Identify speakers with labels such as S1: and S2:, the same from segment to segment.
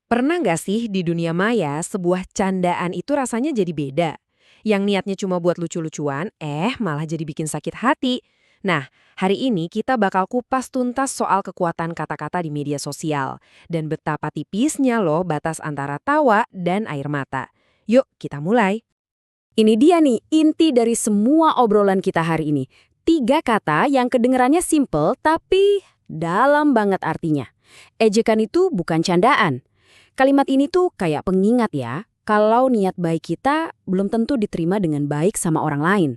S1: Pernah nggak sih di dunia maya sebuah candaan itu rasanya jadi beda? Yang niatnya cuma buat lucu-lucuan, malah jadi bikin sakit hati. Nah, hari ini kita bakal kupas tuntas soal kekuatan kata-kata di media sosial. Dan betapa tipisnya loh batas antara tawa dan air mata. Yuk, kita mulai.
S2: Ini dia nih, inti dari semua obrolan kita hari ini. 3 kata yang kedengerannya simple tapi dalam banget artinya. Ejekan itu bukan candaan. Kalimat ini tuh kayak pengingat ya, kalau niat baik kita belum tentu diterima dengan baik sama orang lain.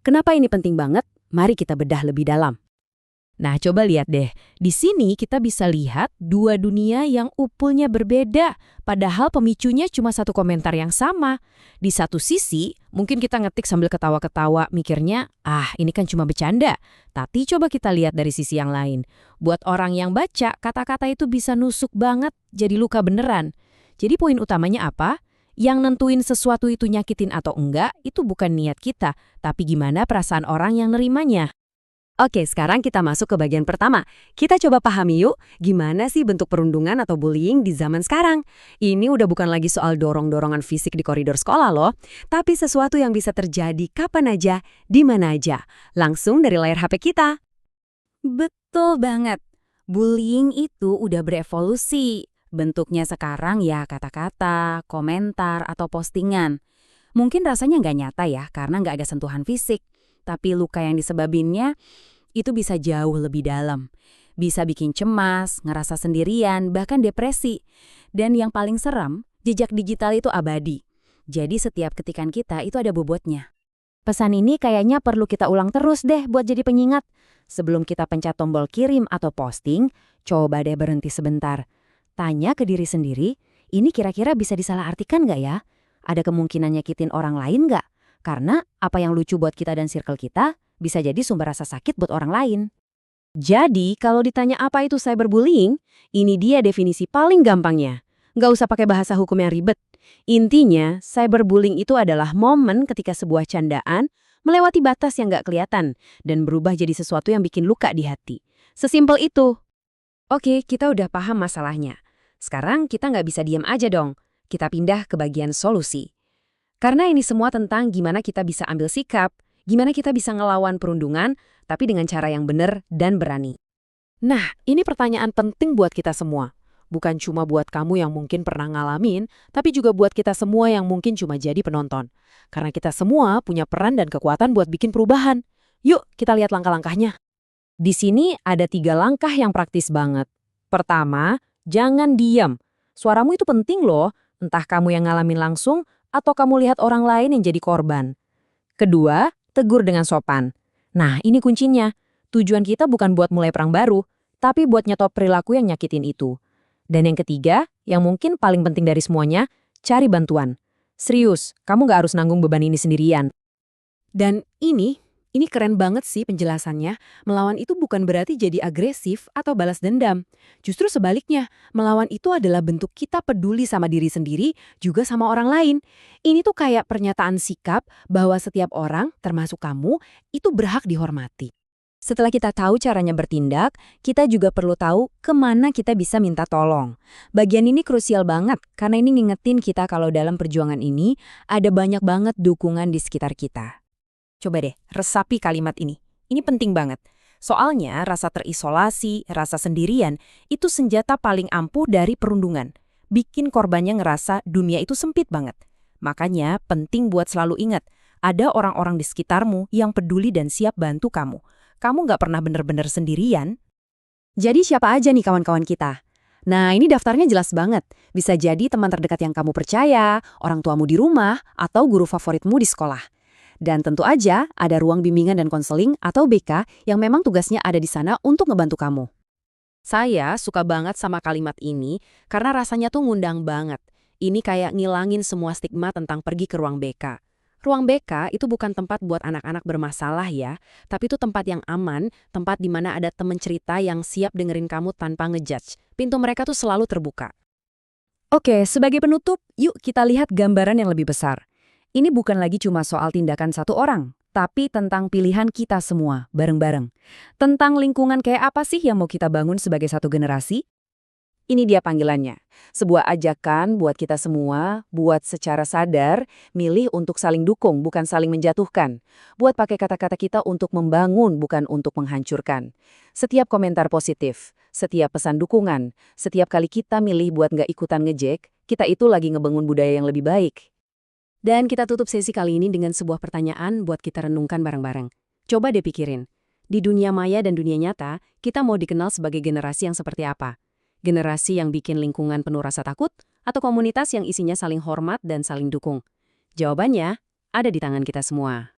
S2: Kenapa ini penting banget? Mari kita bedah lebih dalam.
S3: Nah, coba lihat deh. Di sini kita bisa lihat dua dunia yang upulnya berbeda, padahal pemicunya cuma satu komentar yang sama. Di satu sisi, mungkin kita ngetik sambil ketawa-ketawa, mikirnya, ini kan cuma bercanda. Tapi coba kita lihat dari sisi yang lain. Buat orang yang baca, kata-kata itu bisa nusuk banget, jadi luka beneran. Jadi poin utamanya apa? Yang nentuin sesuatu itu nyakitin atau enggak, itu bukan niat kita, tapi gimana perasaan orang yang nerimanya.
S2: Oke, sekarang kita masuk ke bagian pertama. Kita coba pahami yuk, gimana sih bentuk perundungan atau bullying di zaman sekarang? Ini udah bukan lagi soal dorong-dorongan fisik di koridor sekolah loh, tapi sesuatu yang bisa terjadi kapan aja, di mana aja. Langsung dari layar HP kita. Betul banget. Bullying itu udah berevolusi. Bentuknya sekarang ya kata-kata, komentar, atau postingan. Mungkin rasanya nggak nyata ya, karena nggak ada sentuhan fisik. Tapi luka yang disebabinnya itu bisa jauh lebih dalam. Bisa bikin cemas, ngerasa sendirian, bahkan depresi. Dan yang paling serem, jejak digital itu abadi. Jadi setiap ketikan kita itu ada bobotnya. Pesan ini kayaknya perlu kita ulang terus deh buat jadi pengingat. Sebelum kita pencet tombol kirim atau posting, coba deh berhenti sebentar. Tanya ke diri sendiri, ini kira-kira bisa disalahartikan nggak ya? Ada kemungkinan nyakitin orang lain nggak? Karena apa yang lucu buat kita dan circle kita bisa jadi sumber rasa sakit buat orang lain. Jadi, kalau ditanya apa itu cyberbullying, ini dia definisi paling gampangnya. Nggak usah pakai bahasa hukum yang ribet. Intinya, cyberbullying itu adalah momen ketika sebuah candaan melewati batas yang nggak kelihatan dan berubah jadi sesuatu yang bikin luka di hati. Sesimpel itu.
S1: Oke, kita udah paham masalahnya. Sekarang kita nggak bisa diam aja dong. Kita pindah ke bagian solusi. Karena ini semua tentang gimana kita bisa ambil sikap, gimana kita bisa ngelawan perundungan, tapi dengan cara yang benar dan berani.
S3: Nah, ini pertanyaan penting buat kita semua. Bukan cuma buat kamu yang mungkin pernah ngalamin, tapi juga buat kita semua yang mungkin cuma jadi penonton. Karena kita semua punya peran dan kekuatan buat bikin perubahan. Yuk, kita lihat langkah-langkahnya.
S2: Di sini ada 3 langkah yang praktis banget. Pertama, jangan diam. Suaramu itu penting loh, entah kamu yang ngalamin langsung, atau kamu lihat orang lain yang jadi korban. Kedua, tegur dengan sopan. Nah, ini kuncinya. Tujuan kita bukan buat mulai perang baru, tapi buat nyetop perilaku yang nyakitin itu. Dan yang ketiga, yang mungkin paling penting dari semuanya, cari bantuan. Serius, kamu nggak harus nanggung beban ini sendirian.
S1: Dan ini keren banget sih penjelasannya. Melawan itu bukan berarti jadi agresif atau balas dendam. Justru sebaliknya, melawan itu adalah bentuk kita peduli sama diri sendiri, juga sama orang lain. Ini tuh kayak pernyataan sikap bahwa setiap orang, termasuk kamu, itu berhak dihormati.
S2: Setelah kita tahu caranya bertindak, kita juga perlu tahu kemana kita bisa minta tolong. Bagian ini krusial banget, karena ini ngingetin kita kalau dalam perjuangan ini ada banyak banget dukungan di sekitar kita.
S1: Coba deh, resapi kalimat ini. Ini penting banget. Soalnya rasa terisolasi, rasa sendirian, itu senjata paling ampuh dari perundungan. Bikin korbannya ngerasa dunia itu sempit banget. Makanya penting buat selalu ingat, ada orang-orang di sekitarmu yang peduli dan siap bantu kamu. Kamu nggak pernah bener-bener sendirian.
S2: Jadi siapa aja nih kawan-kawan kita? Nah, ini daftarnya jelas banget. Bisa jadi teman terdekat yang kamu percaya, orang tuamu di rumah, atau guru favoritmu di sekolah. Dan tentu aja ada ruang bimbingan dan konseling atau BK yang memang tugasnya ada di sana untuk ngebantu kamu.
S1: Saya suka banget sama kalimat ini karena rasanya tuh ngundang banget. Ini kayak ngilangin semua stigma tentang pergi ke ruang BK. Ruang BK itu bukan tempat buat anak-anak bermasalah ya, tapi itu tempat yang aman, tempat di mana ada temen cerita yang siap dengerin kamu tanpa ngejudge. Pintu mereka tuh selalu terbuka.
S2: Oke, sebagai penutup, yuk kita lihat gambaran yang lebih besar. Ini bukan lagi cuma soal tindakan satu orang, tapi tentang pilihan kita semua, bareng-bareng. Tentang lingkungan kayak apa sih yang mau kita bangun sebagai satu generasi?
S1: Ini dia panggilannya. Sebuah ajakan buat kita semua, buat secara sadar, milih untuk saling dukung, bukan saling menjatuhkan. Buat pakai kata-kata kita untuk membangun, bukan untuk menghancurkan. Setiap komentar positif, setiap pesan dukungan, setiap kali kita milih buat nggak ikutan ngejek, kita itu lagi ngebangun budaya yang lebih baik.
S2: Dan kita tutup sesi kali ini dengan sebuah pertanyaan buat kita renungkan bareng-bareng. Coba deh pikirin, di dunia maya dan dunia nyata, kita mau dikenal sebagai generasi yang seperti apa? Generasi yang bikin lingkungan penuh rasa takut, atau komunitas yang isinya saling hormat dan saling dukung? Jawabannya ada di tangan kita semua.